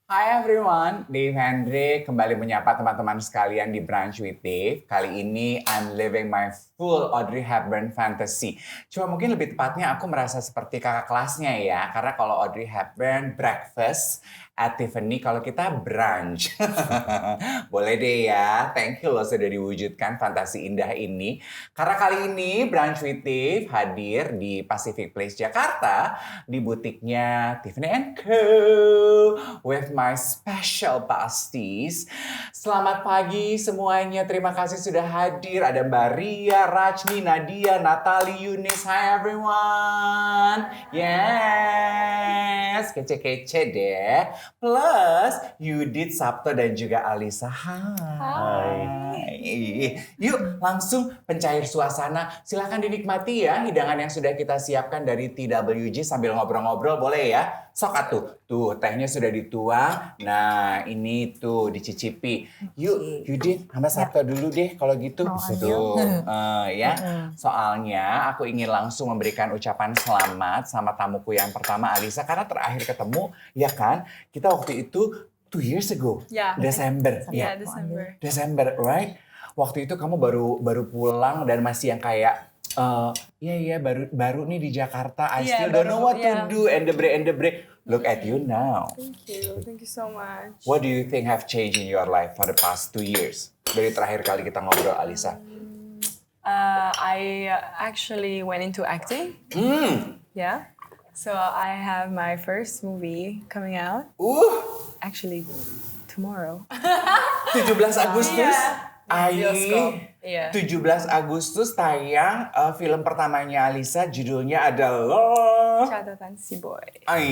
Hi everyone, Dave Hendrik kembali menyapa teman-teman sekalian di Brunch with Dave. Kali ini I'm living my full Audrey Hepburn fantasy. Cuma mungkin lebih tepatnya aku merasa seperti kakak kelasnya ya. Karena kalau Audrey Hepburn breakfast at Tiffany, kalau kita brunch. Boleh deh ya, thank you loh sudah diwujudkan fantasi indah ini. Karena kali ini Brunch with Dave hadir di Pacific Place Jakarta di butiknya Tiffany & Co. with my special pasties. Selamat pagi semuanya, terima kasih sudah hadir. Ada Mbak Ria, Rajni, Nadia, Natali, Yunis. Hi everyone. Yes, kece-kece deh. Plus Yudit, Sabto, dan juga Alisa. Hai. Yuk langsung pencair suasana. Silahkan dinikmati ya hidangan yang sudah kita siapkan dari TWG sambil ngobrol-ngobrol, boleh ya? Sok atuh, tuh tehnya sudah dituang. Nah ini tuh dicicipi. Yuk Yudit sama Sabto dulu deh kalau gitu. Tuh, ya. Soalnya aku ingin langsung memberikan ucapan selamat sama tamuku yang pertama Alisa. Karena terakhir ketemu, ya kan? Kita waktu itu 2 years ago, Desember. Yeah, December. Desember, right? Waktu itu kamu baru pulang dan masih yang kayak baru nih di Jakarta. I still don't know what to do and the break. Look at you now. Thank you so much. What do you think have changed in your life for the past 2 years? Dari terakhir kali kita ngobrol, Alisa. I actually went into acting. Yeah. So I have my first movie coming out. Actually, tomorrow. 17 Agustus. Bioskop. Yeah. 17 Agustus tayang film pertamanya Alisa, judulnya adalah Catatan Si Boy. Ai.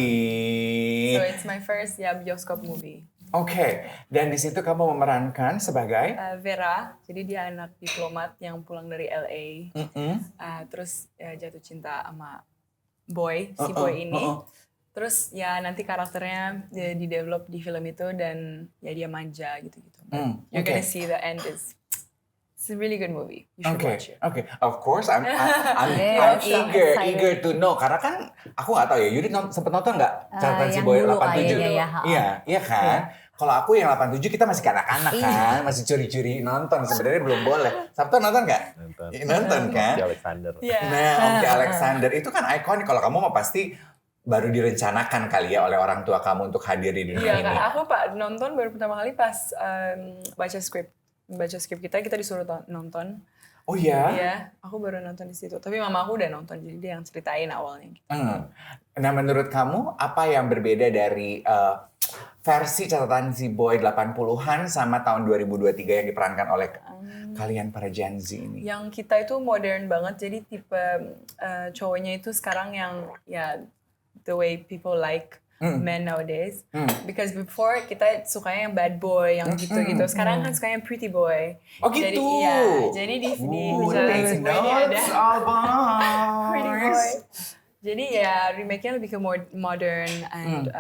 So it's my first bioskop movie. Oke, dan di situ kamu memerankan sebagai Vera, jadi dia anak diplomat yang pulang dari LA. Terus jatuh cinta sama Boy, si Boy ini. Terus ya nanti karakternya di-develop di film itu dan ya dia manja gitu-gitu. You're gonna see the end is it's a really good movie. You should watch it. Okay. Of course, I'm eager to know. Karena kan aku nggak tahu ya, Yudi sempet nonton nggak Catatan Si Boy 87? Iya kan? Kalau aku yang 87 kita masih kanak-kanak kan, masih curi-curi nonton. Sebenarnya belum boleh. Sabtu nonton nggak? Nonton kan? Om Alexander. Nah, Om Alexander itu kan ikonik. Kalau kamu mau pasti baru direncanakan kali ya oleh orang tua kamu untuk hadir di dunia ini. Iya, aku nonton baru pertama kali pas baca skrip kita disuruh nonton. Oh iya? Iya, aku baru nonton di situ. Tapi mama aku udah nonton, jadi dia yang ceritain awalnya. Gitu. Nah, menurut kamu apa yang berbeda dari versi Catatan Si Boy 80-an sama tahun 2023 yang diperankan oleh kalian para Gen Z ini? Yang kita itu modern banget, jadi tipe cowoknya itu sekarang yang the way people like men nowadays. Because before kita sukanya yang bad boy, yang gitu-gitu. Sekarang kan sukanya yang pretty boy. Oh gitu? Jadi jadi di Catatan Si Boy ini ada pretty boy. Jadi ya remake-nya lebih ke modern and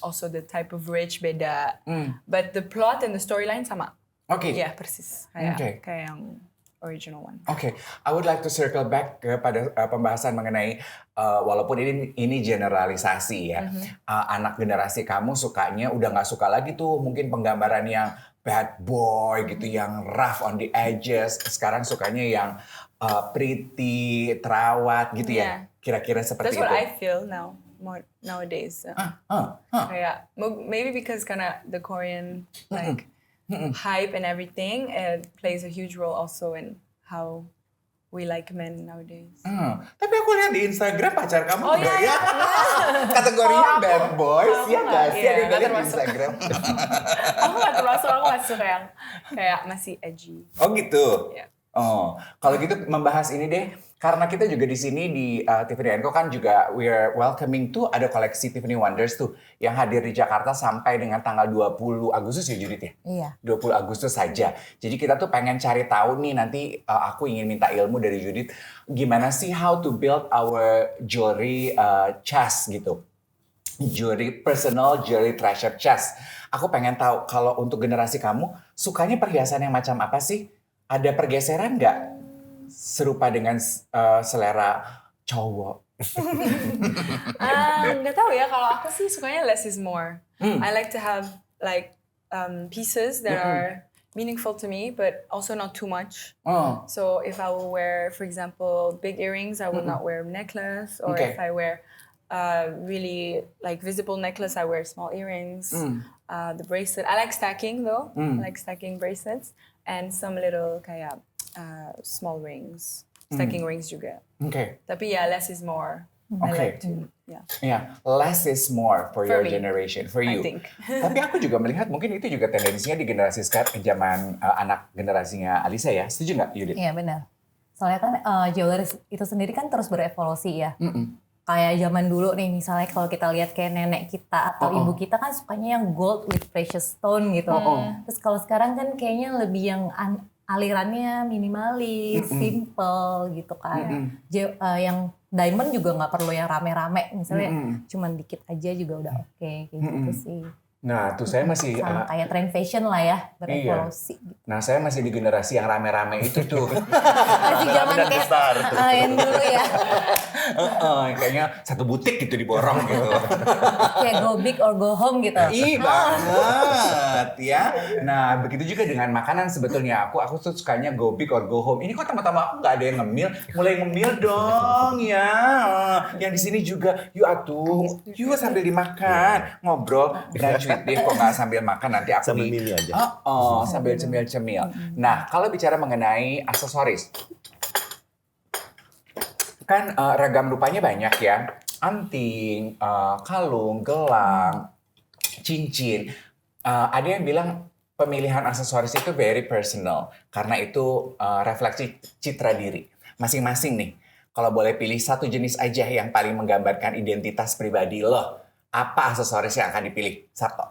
also the type of rich beda. But the plot and the storyline sama. Oke. Iya, persis. Kayak yang original one. Oke, I would like to circle back kepada pembahasan mengenai walaupun ini generalisasi ya. Anak generasi kamu sukanya udah nggak suka lagi tuh mungkin penggambaran yang bad boy gitu, yang rough on the edges. Sekarang sukanya yang pretty, terawat gitu ya. Kira-kira seperti itu. That's what I feel nowadays. Kayak maybe because karena the Korean like hype and everything, it plays a huge role also in how we like men nowadays. Tapi aku lihat di Instagram pacar kamu juga ya. Kategorinya bad boys, ya nggak sih? Ada yang lihat di Instagram. Aku nggak termasuk, aku masih suka yang kayak masih edgy. Oh gitu? Yeah. Oh, kalau gitu membahas ini deh. Karena kita juga di sini di Tiffany & Co kan juga we're welcoming tuh ada koleksi Tiffany Wonders tuh yang hadir di Jakarta sampai dengan tanggal 20 Agustus ya Judith ya? Iya. 20 Agustus saja. Jadi kita tuh pengen cari tahu nih nanti aku ingin minta ilmu dari Judith gimana sih how to build our jewelry chest gitu. Personal jewelry treasure chest. Aku pengen tahu kalau untuk generasi kamu sukanya perhiasan yang macam apa sih? Ada pergeseran nggak? Serupa dengan selera cowok Nggak tahu ya, kalau aku sih sukanya less is more. I like to have like pieces that are meaningful to me, but also not too much. So if I will wear, for example, big earrings, I will not wear a necklace. Or if I wear really like visible necklace, I wear small earrings. The bracelet, I like stacking though. I like stacking bracelets and some little kayak small rings. Stacking rings juga. Tapi ya less is more. I like to, less is more for your generation, for you. I think. Tapi aku juga melihat mungkin itu juga tendensinya di generasi sekarang, zaman anak generasinya Alisa ya. Setuju nggak, Yudit? Iya benar. Soalnya kan jewelry itu sendiri kan terus berevolusi ya. Kayak zaman dulu nih, misalnya kalau kita lihat kayak nenek kita atau ibu kita kan sukanya yang gold with precious stone gitu. Terus kalau sekarang kan kayaknya lebih yang alirannya minimalis, simple gitu kan. Yang diamond juga nggak perlu yang rame-rame, misalnya cuman dikit aja juga udah oke, kayak gitu sih. Nah, tuh saya masih sama kayak tren fashion lah ya, berevolusi. Iya. Nah, saya masih di generasi yang rame-rame itu tuh. Masih zaman kayak yang dulu ya. Kayaknya satu butik gitu diborong gitu. Kayak go big or go home gitu. Ih banget ya. Nah, begitu juga dengan makanan sebetulnya. Aku tuh sukanya go big or go home. Ini kok teman-teman aku nggak ada yang ngemil. Mulai ngemil dong ya. Yang di sini juga, yuk atuh. Yuk sambil dimakan. Ngobrol. Kok nggak sambil makan, nanti aku sambil milih aja. Sambil cemil-cemil. Nah, kalau bicara mengenai aksesoris, kan ragam rupanya banyak ya. Anting, kalung, gelang, cincin. Ada yang bilang pemilihan aksesoris itu very personal karena itu refleksi citra diri masing-masing nih. Kalau boleh pilih satu jenis aja yang paling menggambarkan identitas pribadi lo, apa aksesoris yang akan dipilih, Sarto?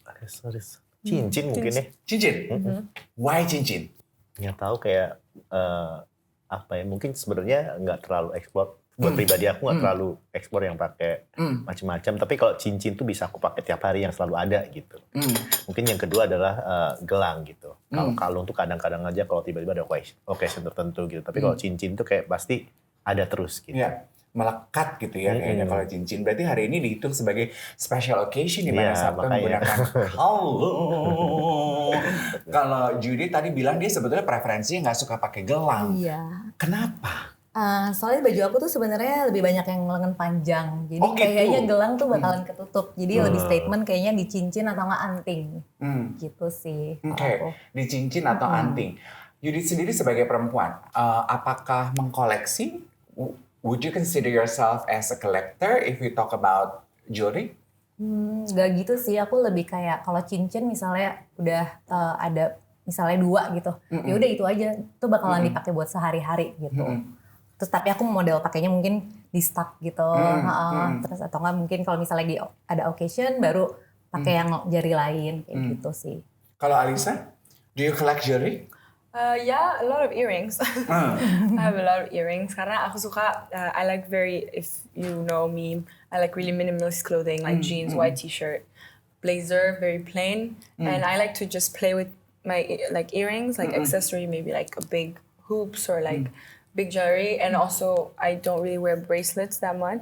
Aksesoris cincin mungkin ya. Cincin? Why cincin? Nggak tahu, kayak apa ya, mungkin sebenarnya nggak terlalu eksplor. Buat pribadi aku nggak terlalu eksplor yang pakai macam-macam. Tapi kalau cincin tuh bisa aku pakai tiap hari, yang selalu ada gitu. Mungkin yang kedua adalah gelang gitu. Kalau kalung tuh kadang-kadang aja kalau tiba-tiba ada occasion tertentu gitu. Tapi kalau cincin tuh kayak pasti ada terus gitu. Ya, melekat gitu ya kayaknya kalau cincin. Berarti hari ini dihitung sebagai special occasion di mana Sabtu menggunakan kalung. Kalau Judy tadi bilang dia sebetulnya preferensinya nggak suka pakai gelang. Iya. Kenapa? Soalnya baju aku tuh sebenarnya lebih banyak yang lengan panjang. Jadi kayaknya gelang tuh bakalan ketutup. Jadi lebih statement kayaknya di cincin atau nggak anting. Gitu sih. Oke, di cincin atau anting. Judith sendiri sebagai perempuan, apakah mengkoleksi? Would you consider yourself as a collector if you talk about jewelry? Gak gitu sih. Aku lebih kayak kalau cincin misalnya udah ada misalnya 2 gitu. Ya udah itu aja. Itu bakalan dipakai buat sehari-hari gitu. Terus tapi aku model pakainya mungkin di stuck gitu. Terus atau enggak mungkin kalau misalnya ada occasion baru pakai yang jari lain kayak gitu sih. Kalau Alisa, do you collect jewelry? Yeah, a lot of earrings. I have a lot of earrings karena aku suka. I like if you know me, I like really minimalist clothing like jeans, white t-shirt, blazer, very plain, and I like to just play with my like earrings, like accessory, maybe like a big hoops or like big jewelry, and also I don't really wear bracelets that much.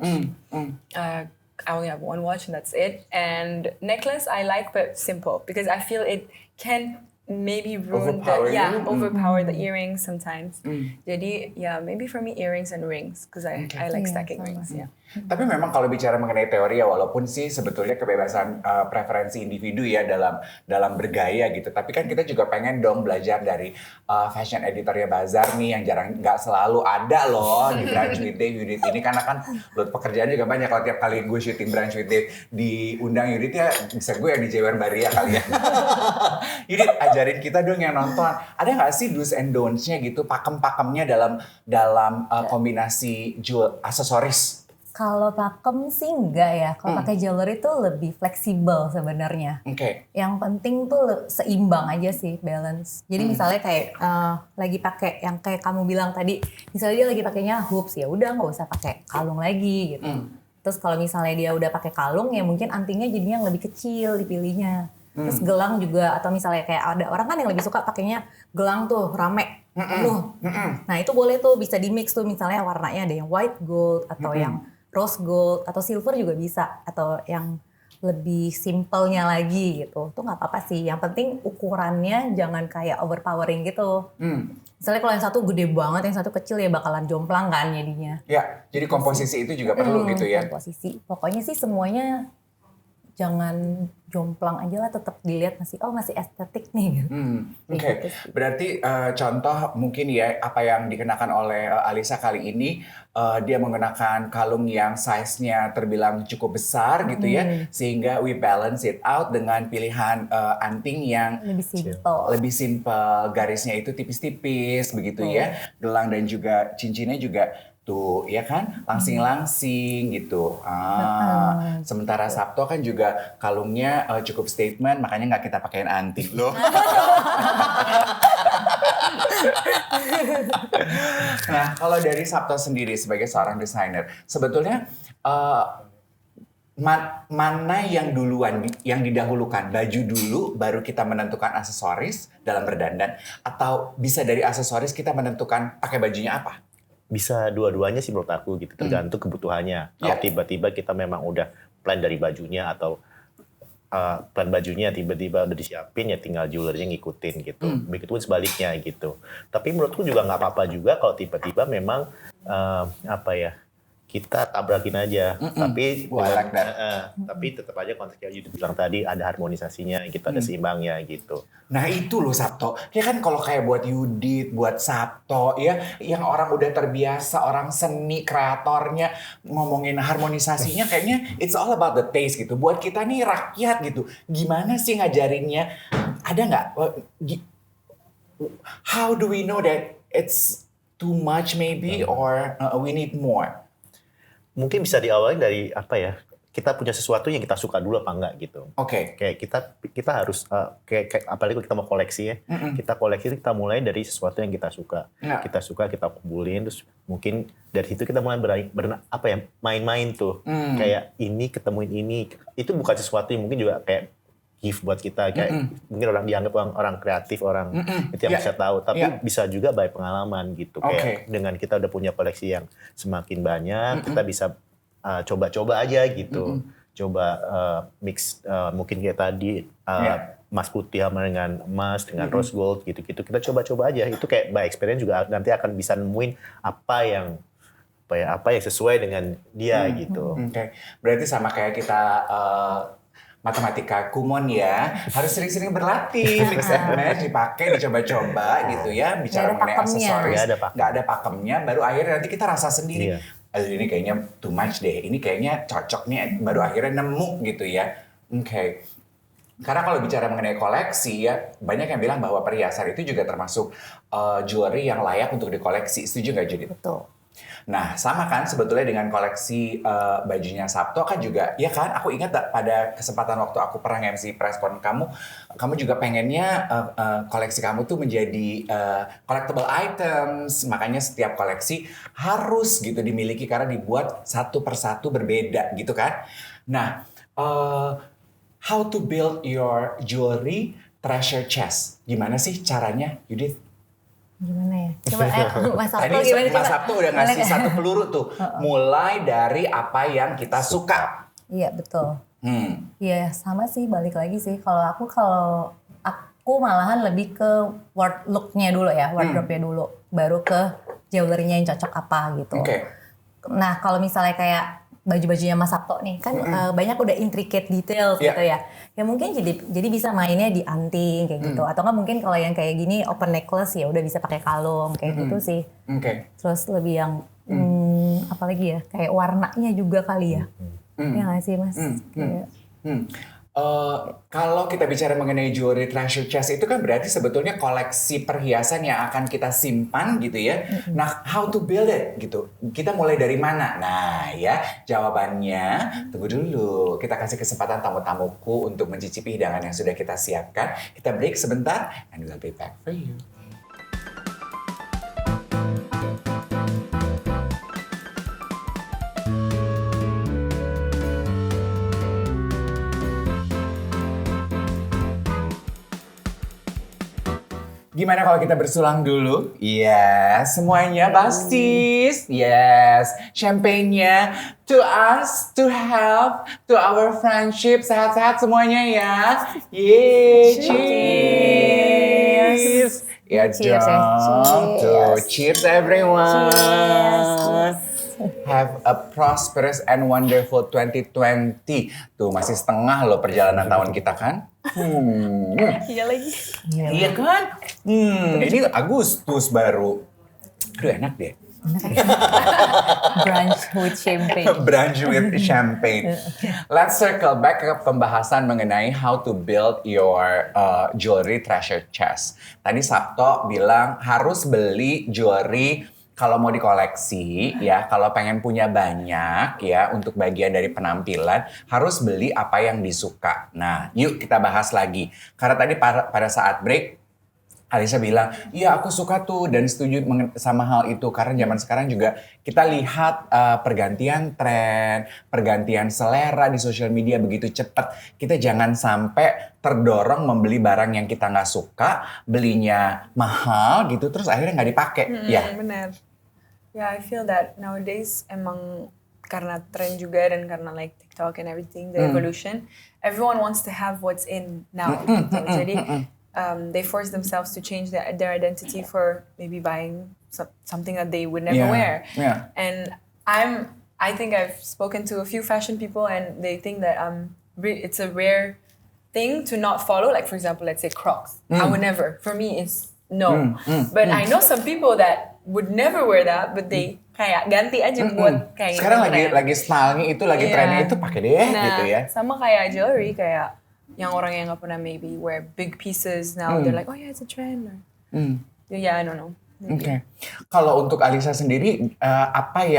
I only have one watch and that's it. And necklace I like, but simple, because I feel it can maybe ruin overpower the earrings sometimes. Jadi maybe for me earrings and rings, because I like stacking rings. Tapi memang kalau bicara mengenai teori ya, walaupun sih sebetulnya kebebasan preferensi individu ya dalam bergaya gitu. Tapi kan kita juga pengen dong belajar dari fashion editornya Bazaar nih yang nggak selalu ada loh di Brunch with Dave Yudit ini, karena kan load pekerjaan juga banyak. Kalau tiap kali gue syuting Brunch with Dave diundang Yudit ya bisa gue yang di Jewer Baria kali ya. Yudit ajarin kita dong yang nonton, ada nggak sih do's and don'ts-nya gitu, pakem-pakemnya dalam kombinasi aksesoris? Kalau pakem sih enggak ya. Kalau pakai jewelry tuh lebih fleksibel sebenarnya. Yang penting tuh seimbang aja sih, balance. Jadi misalnya kayak lagi pakai yang kayak kamu bilang tadi, misalnya dia lagi pakainya hoops, ya udah nggak usah pakai kalung lagi gitu. Terus kalau misalnya dia udah pakai kalung, ya mungkin antingnya jadinya yang lebih kecil dipilihnya. Terus gelang juga, atau misalnya kayak ada orang kan yang lebih suka pakainya gelang tuh rame. penuh. Nah itu boleh tuh bisa di mix tuh, misalnya warnanya ada yang white gold atau yang rose gold atau silver juga bisa, atau yang lebih simpelnya lagi gitu. Tuh nggak apa-apa sih. Yang penting ukurannya jangan kayak overpowering gitu. Misalnya kalau yang satu gede banget, yang satu kecil, ya bakalan jomplang kan jadinya. Ya, jadi komposisi itu juga perlu gitu ya. Komposisi. Pokoknya sih semuanya jangan jomplang aja lah, tetap dilihat masih estetik nih. Oke. Gitu sih. Berarti contoh mungkin ya apa yang dikenakan oleh Alisa kali ini, dia menggunakan kalung yang size-nya terbilang cukup besar gitu ya, sehingga we balance it out dengan pilihan anting yang Lebih simple. garisnya itu tipis-tipis begitu ya, gelang dan juga cincinnya juga tuh ya kan langsing-langsing gitu. Sementara Sabto kan juga kalungnya cukup statement, makanya nggak kita pakein anting loh. Nah, kalau dari Sabto sendiri sebagai seorang desainer, sebetulnya mana yang duluan, yang didahulukan? Baju dulu, baru kita menentukan aksesoris dalam berdandan, atau bisa dari aksesoris kita menentukan pakai bajunya apa? Bisa dua-duanya sih menurut aku gitu, tergantung kebutuhannya. Kalau tiba-tiba kita memang udah plan dari bajunya atau plan bajunya tiba-tiba udah disiapin, ya tinggal jewelry ngikutin gitu. Begitupun sebaliknya gitu. Tapi menurutku juga nggak apa-apa juga kalau tiba-tiba memang kita tabrakin aja. Tapi tapi tetap aja konteksnya YouTube bilang tadi ada harmonisasinya gitu, ada seimbangnya gitu. Nah itu loh Sabto, ya kan kalau kayak buat Yudit, buat Sabto ya, yang orang udah terbiasa, orang seni, kreatornya ngomongin harmonisasinya, kayaknya it's all about the taste gitu. Buat kita nih rakyat gitu, gimana sih ngajarinnya? Ada nggak? How do we know that it's too much maybe, or we need more? Mungkin bisa diawali dari kita punya sesuatu yang kita suka dulu apa enggak gitu. Oke. Kayak kita harus kayak apalagi kalau kita mau koleksi ya. Kita koleksi, kita mulai dari sesuatu yang kita suka. Kita suka, kita kumpulin, terus mungkin dari situ kita mulai main-main tuh. Kayak ini ketemuin ini. Itu bukan sesuatu yang mungkin juga kayak gift buat kita, kayak mungkin orang dianggap orang kreatif, orang itu yang bisa tahu, tapi bisa juga by pengalaman gitu. Kayak dengan kita udah punya koleksi yang semakin banyak, kita bisa coba-coba aja gitu. Coba mix mungkin kayak tadi emas putih sama dengan emas, dengan rose gold gitu-gitu. Kita coba-coba aja. Itu kayak by experience juga nanti akan bisa nemuin apa yang sesuai dengan dia gitu. Oke. Berarti sama kayak kita matematika kumon ya, harus sering-sering berlatih, mix and match, dipakai, dicoba-coba gitu ya, bicara mengenai aksesoris, nggak ada pakemnya, baru akhirnya nanti kita rasa sendiri, ini kayaknya too much deh, ini kayaknya cocok nih, baru akhirnya nemu gitu ya. Oke. Karena kalau bicara mengenai koleksi ya, banyak yang bilang bahwa perhiasan itu juga termasuk jewelry yang layak untuk dikoleksi, setuju nggak Judit? Betul. Nah, sama kan sebetulnya dengan koleksi bajunya Sabto kan juga, ya kan? Aku ingat pada kesempatan waktu aku pernah MC preskon kamu juga pengennya koleksi kamu tuh menjadi collectible items. Makanya setiap koleksi harus gitu dimiliki karena dibuat satu persatu berbeda gitu kan? Nah, how to build your jewelry treasure chest? Gimana sih caranya, Yudit? Gimana ya? Coba Mas Sabto Tadi gimana? Mas Sabto udah ngasih satu peluru tuh. Mulai dari apa yang kita suka. Iya betul. Iya sama sih, balik lagi sih. Kalau aku malahan lebih ke look-nya dulu ya, wardrobe-nya dulu. Baru ke jewelry-nya yang cocok apa gitu. Nah kalau misalnya kayak baju-bajunya Mas Sabto nih kan banyak udah intricate details gitu ya. Ya mungkin jadi bisa mainnya di anting kayak gitu, atau nggak mungkin kalau yang kayak gini open necklace ya udah bisa pakai kalung kayak gitu sih. Terus lebih yang apalagi ya kayak warnanya juga kali ya. Ya nggak sih Mas? Kalau kita bicara mengenai jewelry treasure chest itu kan berarti sebetulnya koleksi perhiasan yang akan kita simpan gitu ya. Nah, how to build it gitu. Kita mulai dari mana? Nah, ya jawabannya tunggu dulu. Kita kasih kesempatan tamu-tamuku untuk mencicipi hidangan yang sudah kita siapkan. Kita break sebentar and we'll be back for you. Gimana kalau kita bersulang dulu? Yes, semuanya besties. Yes, champagne-nya to us, to help, to our friendship. Sehat-sehat semuanya ya. Yeay, cheers. Ya Cheers, ya. dong. Tuh, cheers everyone. Cheers. Have a prosperous and wonderful 2020. Tuh masih setengah loh perjalanan tahun kita kan? Iya lagi. Iya kan? Ini Agustus baru. Aduh enak deh. Brunch with champagne. Brunch with champagne. Let's circle back ke pembahasan mengenai how to build your jewelry treasure chest. Tadi Sabto bilang harus beli jewelry kalau mau dikoleksi ya, kalau pengen punya banyak ya untuk bagian dari penampilan harus beli apa yang disuka. Nah, yuk kita bahas lagi. Karena tadi pada saat break Alisa bilang, iya aku suka tuh dan setuju sama hal itu. Karena zaman sekarang juga kita lihat pergantian tren, pergantian selera di sosial media begitu cepat. Kita jangan sampai terdorong membeli barang yang kita nggak suka, belinya mahal gitu, terus akhirnya nggak dipakai. Ya. Benar. Yeah, I feel that nowadays emang karena tren juga dan karena like TikTok and everything, the evolution, everyone wants to have what's in now. Gitu. Jadi they force themselves to change their identity for maybe buying something that they would never wear. Yeah. And I think I've spoken to a few fashion people and they think that it's a rare thing to not follow. Like for example, let's say Crocs. I would never. For me, it's no. But I know some people that would never wear that, but they kayak ganti aja buat kayak Sekarang gitu, lagi stylenya itu, lagi trennya itu pakai deh gitu ya. Sama kayak jewelry, kayak yang orang yang nggak pernah maybe wear big pieces now, they're like, oh yeah, it's a trend. Yeah, I don't know. Oke. Kalau untuk Alisa sendiri, apa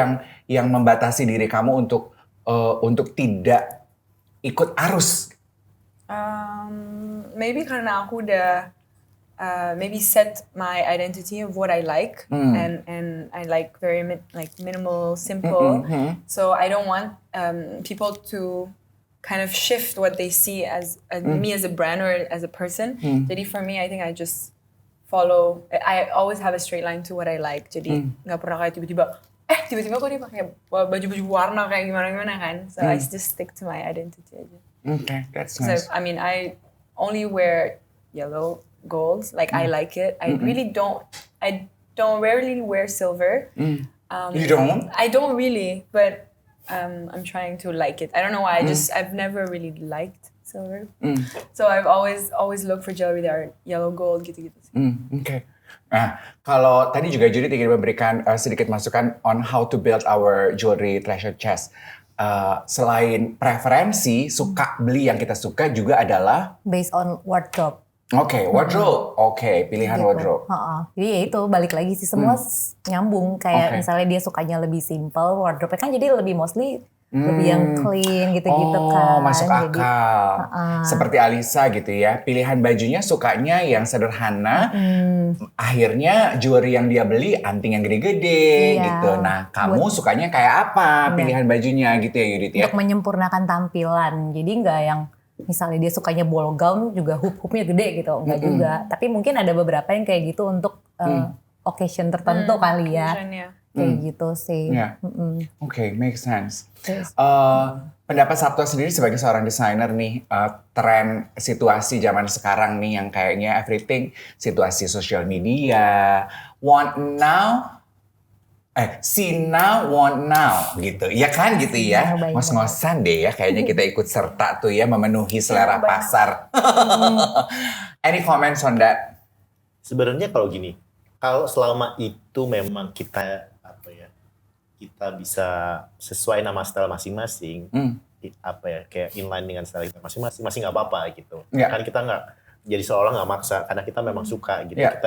yang membatasi diri kamu untuk tidak ikut arus? Maybe karena aku udah maybe set my identity of what I like, and I like very minimal, simple. So I don't want people to kind of shift what they see as me as a brand or as a person. Jadi for me, I think I just follow. I always have a straight line to what I like. Jadi nggak pernah kayak tiba-tiba kok dia pakai baju-baju warna kayak gimana kan. So I just stick to my identity aja. Okay, that's nice. So I mean, I only wear yellow, gold. Like I like it. I don't rarely wear silver. You don't? I don't really, but I'm trying to like it. I don't know why. I've never really liked silver. So I've always looked for jewelry that are yellow, gold, gitu-gitu. Okay. Nah, kalau tadi juga Judith ingin memberikan sedikit masukan on how to build our jewelry treasure chest. Selain preferensi, suka beli yang kita suka juga adalah Based on wardrobe. Oke, wardrobe. Oke, pilihan Gitu. wardrobe. Jadi ya itu balik lagi sih semua nyambung kayak misalnya dia sukanya lebih simple wardrobe kan jadi lebih mostly lebih yang clean gitu-gitu kan. Masuk Jadi, akal. Seperti Alisa gitu ya, pilihan bajunya sukanya yang sederhana. Akhirnya jewelry yang dia beli anting yang gede-gede Iya. gitu. Nah, kamu sukanya kayak apa pilihan bajunya gitu ya Yudit ya? untuk menyempurnakan tampilan. Jadi nggak yang misalnya dia sukanya ball gown juga hoop-hoopnya gede gitu, enggak juga. Tapi mungkin ada beberapa yang kayak gitu untuk occasion tertentu kali ya. Occasion, Kayak gitu sih. Ya. Oke, make sense. Terus, Pendapat Sabto sendiri sebagai seorang desainer nih, tren situasi zaman sekarang nih yang kayaknya everything, situasi sosial media, want now, see now, want now gitu. Ya kan gitu ya. Baik, Ngos-ngosan deh ya kayaknya kita ikut serta tuh ya memenuhi selera pasar. Any comments on that? Sebenarnya kalau gini, kalau selama itu memang kita kita bisa sesuai nama style masing-masing, kayak inline dengan style kita masing-masing, masih nggak apa-apa gitu. Kan kita nggak jadi seolah nggak maksa, karena kita memang suka gitu. Kita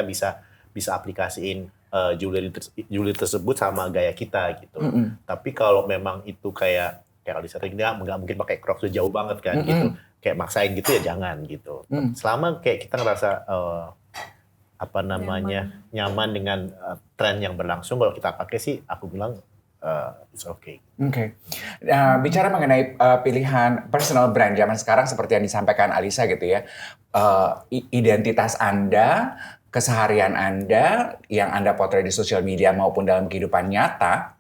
bisa aplikasiin jewelry tersebut sama gaya kita gitu. Tapi kalau memang itu kayak kalau di setting dia nggak mungkin pakai Crocs jauh banget kan gitu. Kayak maksain gitu ya jangan gitu. Selama kayak kita ngerasa nyaman dengan tren yang berlangsung, kalau kita pakai sih aku bilang it's okay. Oke. Bicara mengenai pilihan personal brand zaman sekarang seperti yang disampaikan Alisa gitu ya, identitas Anda, keseharian Anda yang Anda potret di sosial media maupun dalam kehidupan nyata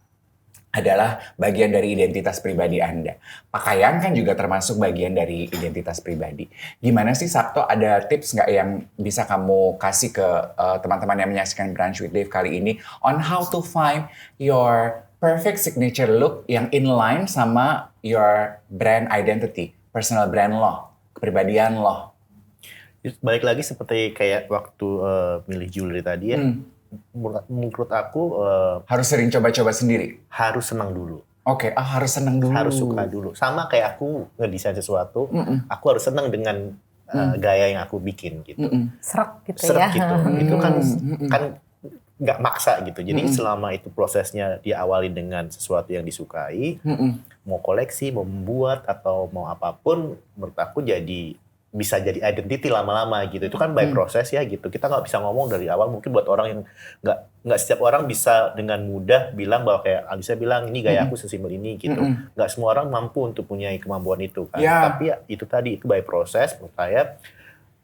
adalah bagian dari identitas pribadi Anda. Pakaian kan juga termasuk bagian dari identitas pribadi. Gimana sih Sabto, ada tips nggak yang bisa kamu kasih ke teman-teman yang menyaksikan Brunch with Dave kali ini on how to find your perfect signature look yang inline sama your brand identity, personal brand lo, kepribadian lo? Balik lagi seperti kayak waktu milih jewelry tadi ya. Menurut aku Harus sering coba-coba sendiri? harus senang dulu. Oke, harus senang dulu. Harus suka dulu. Sama kayak aku ngedesain sesuatu, aku harus senang dengan gaya yang aku bikin gitu. Serak gitu Serak ya. gitu. Itu kan nggak maksa gitu. Jadi selama itu prosesnya diawali dengan sesuatu yang disukai, mau koleksi, mau membuat atau mau apapun, menurut aku bisa jadi identity lama-lama gitu. Itu kan by proses ya gitu. Kita nggak bisa ngomong dari awal. Mungkin buat orang yang nggak setiap orang bisa dengan mudah bilang bahwa kayak Alisa bilang ini gaya aku sesimpel ini gitu. Nggak semua orang mampu untuk punya kemampuan itu kan. Yeah. Tapi ya itu tadi, itu by proses menurut saya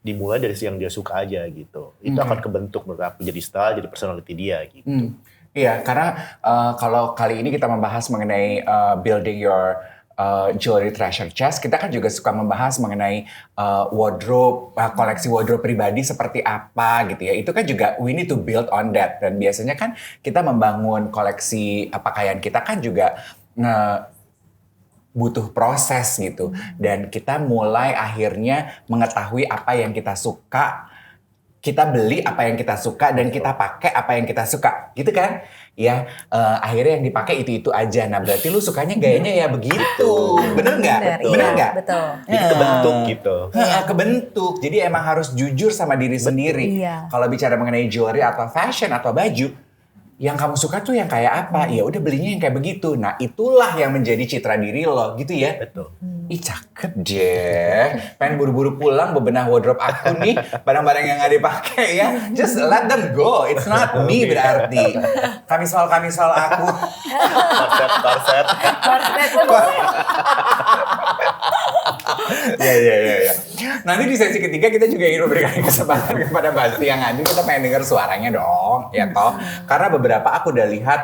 dimulai dari yang dia suka aja gitu. Itu akan kebentuk menurut aku jadi style, jadi personality dia gitu. Iya, karena kalau kali ini kita membahas mengenai building your jewelry treasure chest, kita kan juga suka membahas mengenai wardrobe, koleksi wardrobe pribadi seperti apa gitu ya. Itu kan juga we need to build on that. Dan biasanya kan kita membangun koleksi pakaian kita kan juga butuh proses gitu. Dan kita mulai akhirnya mengetahui apa yang kita suka, kita beli apa yang kita suka, dan kita pakai apa yang kita suka, gitu kan? Ya, akhirnya yang dipakai itu aja. Nah, berarti lu sukanya gayanya ya begitu, bener nggak? Bener nggak? Betul. Jadi kebentuk gitu. Kebentuk. Jadi emang harus jujur sama diri sendiri. Iya. Kalau bicara mengenai jewelry atau fashion atau baju, yang kamu suka tuh yang kayak apa? Ya udah belinya yang kayak begitu. Nah, itulah yang menjadi citra diri lo, gitu ya. Betul. Ih, cakep deh. Pengen buru-buru pulang bebenah wardrobe aku nih, barang-barang yang nggak dipakai ya. Just let them go. It's not me berarti. Kamisol aku. Korset. Ya. Nanti di sesi ketiga kita juga ingin memberikan kesempatan kepada Basti yang hadir. Kita pengen dengar suaranya dong, ya toh. Karena beberapa aku udah lihat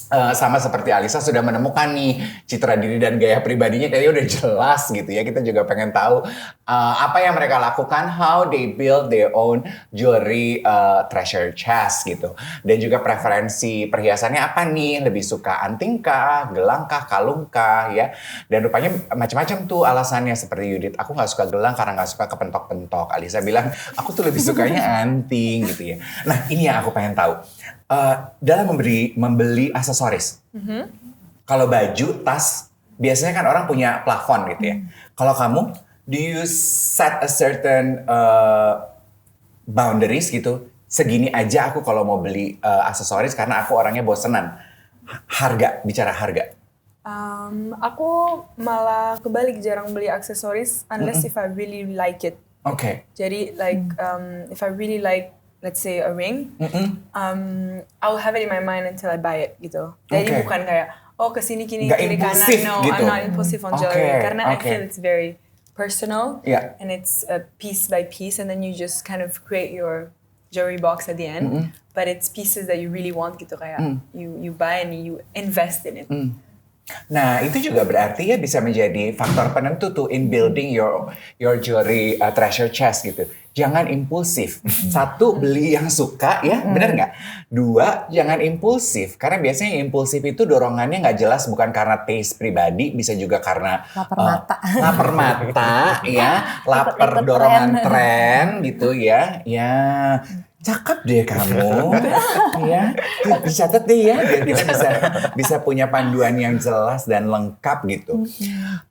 sama seperti Alisa sudah menemukan nih citra diri dan gaya pribadinya kayaknya udah jelas gitu ya. Kita juga pengen tahu apa yang mereka lakukan, how they build their own jewelry treasure chest gitu. Dan juga preferensi perhiasannya apa nih, lebih suka anting kah, gelang kah, kalung kah ya. Dan rupanya macam-macam tuh alasannya, seperti Yudit, aku gak suka gelang karena gak suka kepentok-pentok. Alisa bilang aku tuh lebih sukanya anting gitu ya. Nah, ini yang aku pengen tahu. Dalam membeli aksesoris, kalau baju, tas, biasanya kan orang punya plafon gitu ya. Kalau kamu, do you set a certain boundaries gitu? Segini aja aku kalau mau beli aksesoris karena aku orangnya bosenan. Bicara harga. Aku malah kebalik, jarang beli aksesoris unless if I really like it. Oke. Jadi if I really like, let's say a ring, I'll have it in my mind until I buy it gitu. Jadi bukan kayak kesini kiri kanan. No, gitu. I'm not impulsive on jewelry karena I Okay. feel it's very personal Yeah. and it's piece by piece, and then you just kind of create your jewelry box at the end. But it's pieces that you really want gitu, kayak you buy and you invest in it. Nah, itu juga berarti ya bisa menjadi faktor penentu tuh in building your jewelry treasure chest gitu. Jangan impulsif. Satu, beli yang suka ya, benar nggak? Dua, jangan impulsif. Karena biasanya impulsif itu dorongannya nggak jelas, bukan karena taste pribadi, bisa juga karena lapar mata ya, lapar dorongan tren gitu ya. Ya, cakep deh kamu, ya. Dicatat deh ya, biar kita bisa punya panduan yang jelas dan lengkap gitu.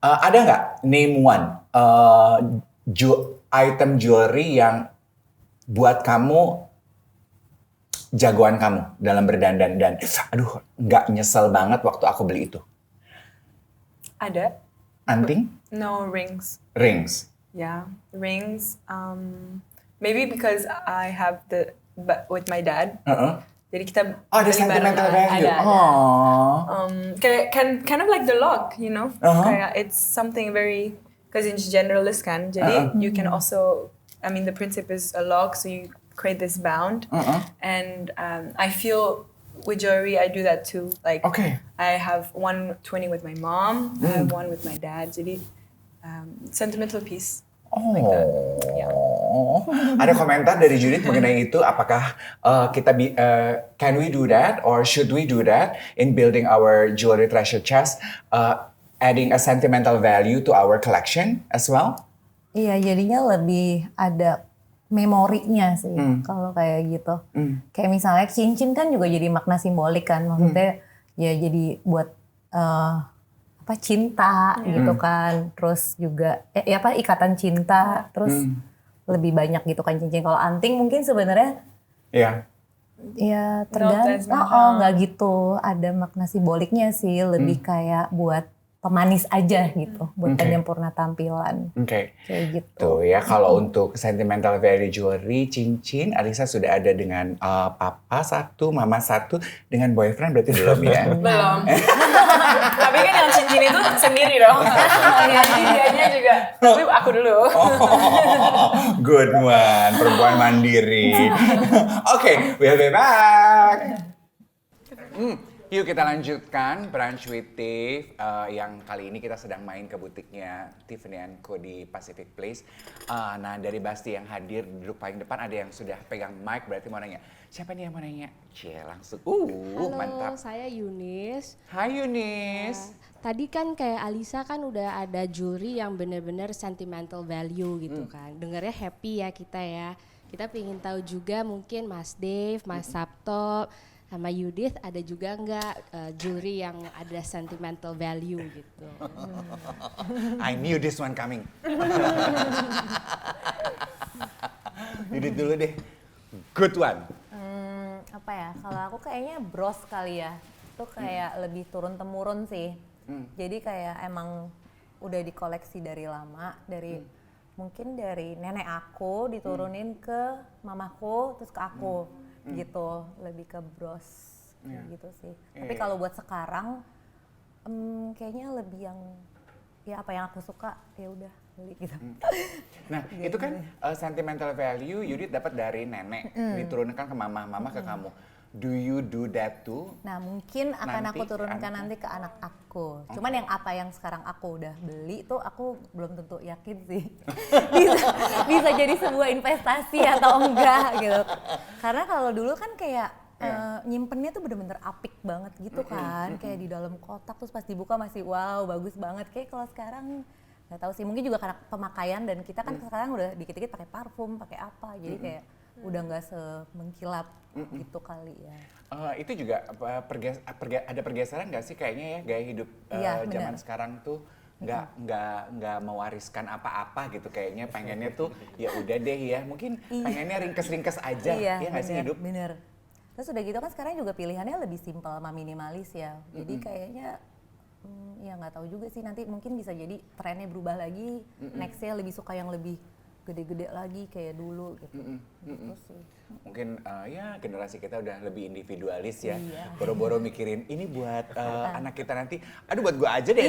Ada nggak name one item jewelry yang buat kamu jagoan kamu dalam berdandan dan aduh nggak nyesel banget waktu aku beli itu? Ada. Anting? No, rings. Rings. Yeah, rings. Maybe because I have with my dad. Jadi kita ada beli sentimental bareng. value. Ada. Kayak kind of like the lock, you know. Kayak it's something very, because it's genderless kan. Jadi you can also, I mean the principle is a lock, so you create this bond. And I feel with jewelry, I do that too. Like, I have one twinning with my mom, I have one with my dad. Jadi, sentimental piece. Like that. Yeah. Ada komentar dari Judith mengenai itu, apakah can we do that or should we do that in building our jewelry treasure chest, adding a sentimental value to our collection as well? Iya, jadinya lebih ada memorinya sih kalau kayak gitu. Kayak misalnya cincin kan juga jadi makna simbolik kan, maksudnya ya jadi buat cinta gitu kan, terus juga ikatan cinta, terus lebih banyak gitu kan cincin. Kalau anting mungkin sebenarnya ya tergantung, nggak gitu ada makna simboliknya sih, lebih kayak buat pemanis aja gitu, buat penyempurna tampilan. Kayak gitu. Tuh ya, kalau untuk sentimental value jewelry, cincin, Alisa sudah ada dengan papa satu, mama satu, dengan boyfriend berarti belum ya? Belum. Tapi kan yang cincin itu sendiri dong. Nanti dianya juga, tapi aku dulu. Good one, perempuan mandiri. Oke, we'll be back. Yuk kita lanjutkan Brunch with Tiff, yang kali ini kita sedang main ke butiknya Tiffany & Co di Pacific Place. Nah dari Basti yang hadir duduk paling depan, ada yang sudah pegang mic, berarti mau nanya. Siapa nih yang mau nanya? Langsung. Halo, mantap. saya Yunis. Hai Yunis. Tadi kan kayak Alisa kan udah ada jewelry yang benar-benar sentimental value gitu kan. Dengarnya happy ya kita ya. Kita pengen tahu juga mungkin Mas Dave, Mas Sabto, sama Judith ada juga nggak jewelry yang ada sentimental value gitu? I knew this one coming. Judith dulu deh. Good one. Apa ya? Kalau aku kayaknya bros kali ya. Itu kayak lebih turun temurun sih. Jadi kayak emang udah dikoleksi dari lama, dari mungkin dari nenek aku diturunin ke mamaku terus ke aku. Gitu, lebih ke bros gitu sih. Tapi kalau buat sekarang kayaknya lebih yang ya apa yang aku suka ya udah beli gitu. Nah itu kan sentimental value Judith dapat dari nenek, diturunkan ke mama ke kamu. Do you do that too? Nah mungkin akan aku turunkan nanti ke anak aku. Cuman yang apa yang sekarang aku udah beli tuh aku belum tentu yakin sih bisa jadi sebuah investasi atau enggak gitu. Karena kalau dulu kan kayak nyimpennya tuh bener-bener apik banget gitu kan. Kayak di dalam kotak terus pas dibuka masih wow bagus banget. Kayak kalau sekarang nggak tahu sih, mungkin juga karena pemakaian dan kita kan sekarang udah dikit-dikit pakai parfum, pakai apa. Jadi kayak udah nggak semengkilap gitu kali ya. Itu juga ada pergeseran nggak sih kayaknya ya gaya hidup zaman sekarang tuh nggak mewariskan apa-apa gitu, kayaknya pengennya tuh ya udah deh ya mungkin pengennya ringkes-ringkes aja ya nggak sih hidup. Bener. Terus udah gitu kan sekarang juga pilihannya lebih simpel sama minimalis ya. Jadi kayaknya ya nggak tahu juga sih, nanti mungkin bisa jadi trennya berubah lagi. Nextnya lebih suka yang lebih gede-gede lagi kayak dulu gitu. Gitu sih. Mungkin ya generasi kita udah lebih individualis ya. Boro-boro mikirin ini buat anak kita nanti. Aduh buat gua aja deh.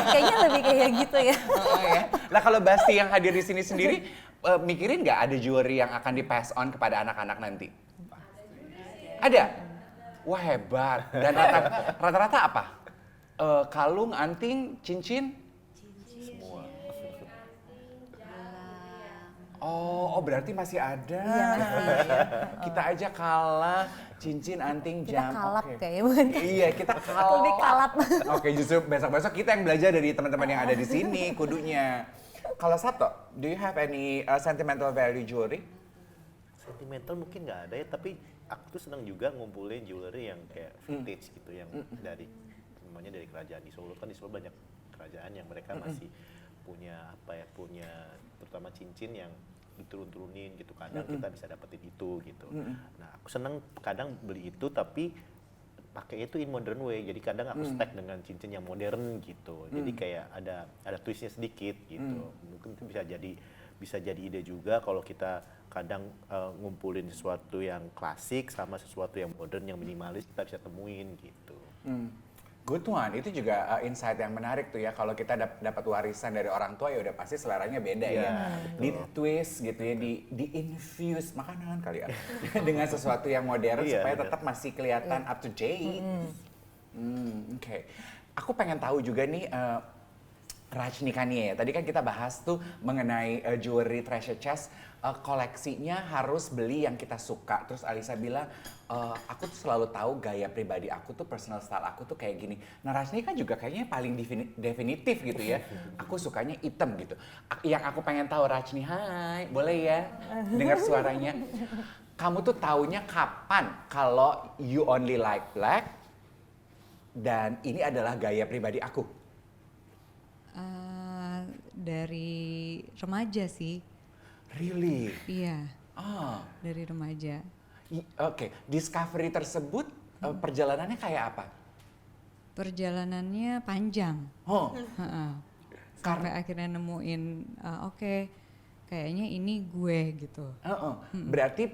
Kayaknya lebih kayak gitu ya. Ya. Nah kalau Basti yang hadir di sini sendiri mikirin nggak ada jewelry yang akan di pass on kepada anak-anak nanti? Ada? Wah hebat. Dan rata-rata apa? Kalung, anting, cincin? Oh berarti masih ada. Iya masih. Kita aja kalah cincin, anting, Kita jam. kalap kayaknya bukan. Iya kita kalah. Lebih kalap. Oke justru besok-besok kita yang belajar dari teman-teman yang ada di sini kudunya. Kalau Sabto, do you have any sentimental value jewelry? Sentimental mungkin nggak ada ya, tapi aku tuh senang juga ngumpulin jewelry yang kayak vintage gitu, yang dari namanya dari kerajaan di Solo. Kan di Solo banyak kerajaan yang mereka masih punya terutama cincin yang diturun-turunin gitu, kadang kita bisa dapetin itu gitu. Nah aku seneng kadang beli itu tapi pakainya itu in modern way, jadi kadang aku stack dengan cincin yang modern gitu, jadi kayak ada twistnya sedikit gitu. Mungkin itu bisa jadi ide juga kalau kita kadang ngumpulin sesuatu yang klasik sama sesuatu yang modern yang minimalis, kita bisa temuin gitu. Good one, itu juga insight yang menarik tuh ya. Kalau kita dapat warisan dari orang tua ya udah pasti seleranya beda ya. Di twist gitu ya, di infuse makanan kali ya dengan sesuatu yang modern supaya tetap masih kelihatan up to date. Oke. Aku pengen tahu juga nih Rajnikania ya. Tadi kan kita bahas tuh mengenai jewelry treasure chest. Koleksinya harus beli yang kita suka. Terus Alisa bilang, aku tuh selalu tahu gaya pribadi aku tuh, personal style aku tuh kayak gini. Nah Rajni kan juga kayaknya paling definitif gitu ya. Aku sukanya hitam gitu. Yang aku pengen tahu Rajni, hai boleh ya dengar suaranya. Kamu tuh taunya kapan kalau you only like black dan ini adalah gaya pribadi aku? Dari remaja sih. Really? Iya. Dari remaja. Oke, discovery tersebut perjalanannya kayak apa? Perjalanannya panjang. Sampai akhirnya nemuin oke, kayaknya ini gue gitu. Berarti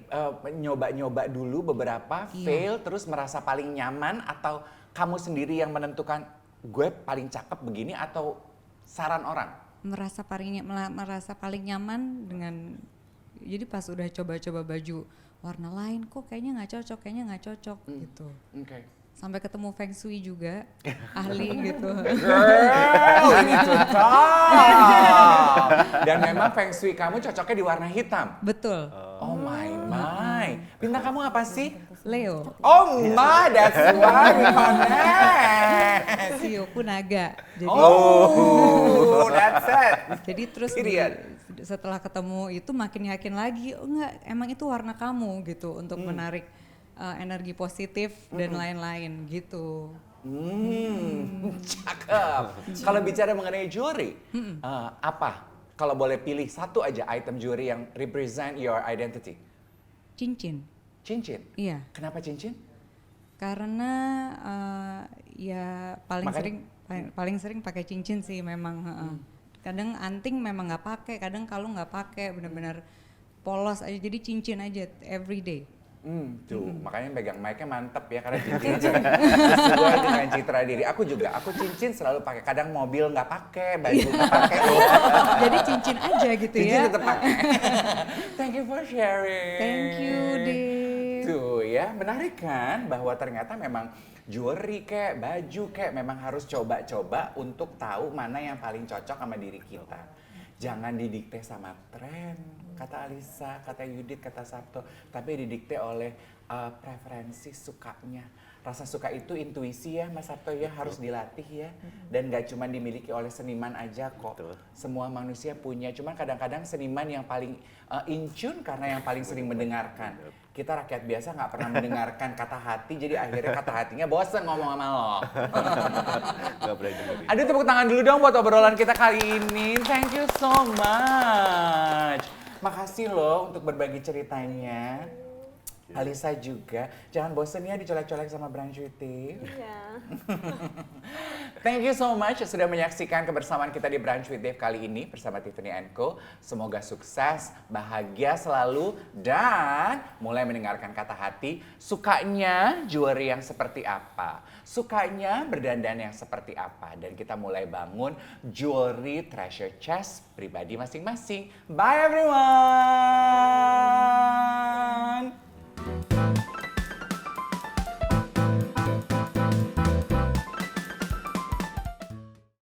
nyoba-nyoba dulu beberapa, fail, terus merasa paling nyaman, atau kamu sendiri yang menentukan gue paling cakep begini, atau saran orang? Merasa paling nyaman dengan, jadi pas udah coba-coba baju warna lain kok kayaknya nggak cocok gitu. Sampai ketemu Feng Shui juga, ahli gitu. Girl, ini cocok. Dan memang Feng Shui kamu cocoknya di warna hitam. Betul. Oh my. Bintang kamu apa sih? Leo. Oh my, that's why we connect. Sioku naga. Jadi, that's it. jadi terus setelah ketemu itu makin yakin lagi, oh enggak, emang itu warna kamu gitu untuk menarik energi positif dan lain-lain gitu. Cakep. Kalau bicara mengenai jewelry, apa? Kalau boleh pilih satu aja item jewelry yang represent your identity. Cincin. Cincin? Iya. Kenapa cincin? Karena ya paling sering pakai cincin sih memang. Kadang anting memang nggak pakai, kadang kalung nggak pakai, benar-benar polos aja. Jadi cincin aja every day. Makanya pegang mic-nya mantep ya, karena cincin sesuai dengan citra diri. Aku juga, aku cincin selalu pakai. Kadang mobil nggak pakai, baju nggak pakai. Jadi cincin aja gitu Cincin ya. tetap pakai. Thank you for sharing. Thank you, Dave. Tuh ya, menarik kan bahwa ternyata memang jewelry kayak baju kayak memang harus coba-coba untuk tahu mana yang paling cocok sama diri kita. Jangan didikte sama tren, kata Alisa, kata Yudit, kata Sabto, tapi didikte oleh preferensi sukanya. Rasa suka itu intuisi ya Mas Sabto ya, harus dilatih ya. Dan gak cuma dimiliki oleh seniman aja kok. Semua manusia punya, cuman kadang-kadang seniman yang paling in tune karena yang paling sering mendengarkan. Kita rakyat biasa gak pernah mendengarkan kata hati, jadi akhirnya kata hatinya bosen ngomong sama lo. Gak pernah dengerin. Aduh, tepuk tangan dulu dong buat obrolan kita kali ini. Thank you so much. Makasih loh untuk berbagi ceritanya. Alisa juga, jangan bosen ya dicolek-colek sama Branch Wittif. Iya. Thank you so much sudah menyaksikan kebersamaan kita di Branch Wittif kali ini bersama Tiffany & Co. Semoga sukses, bahagia selalu, dan mulai mendengarkan kata hati. Sukanya jewelry yang seperti apa? Sukanya berdandan yang seperti apa? Dan kita mulai bangun jewelry treasure chest pribadi masing-masing. Bye everyone!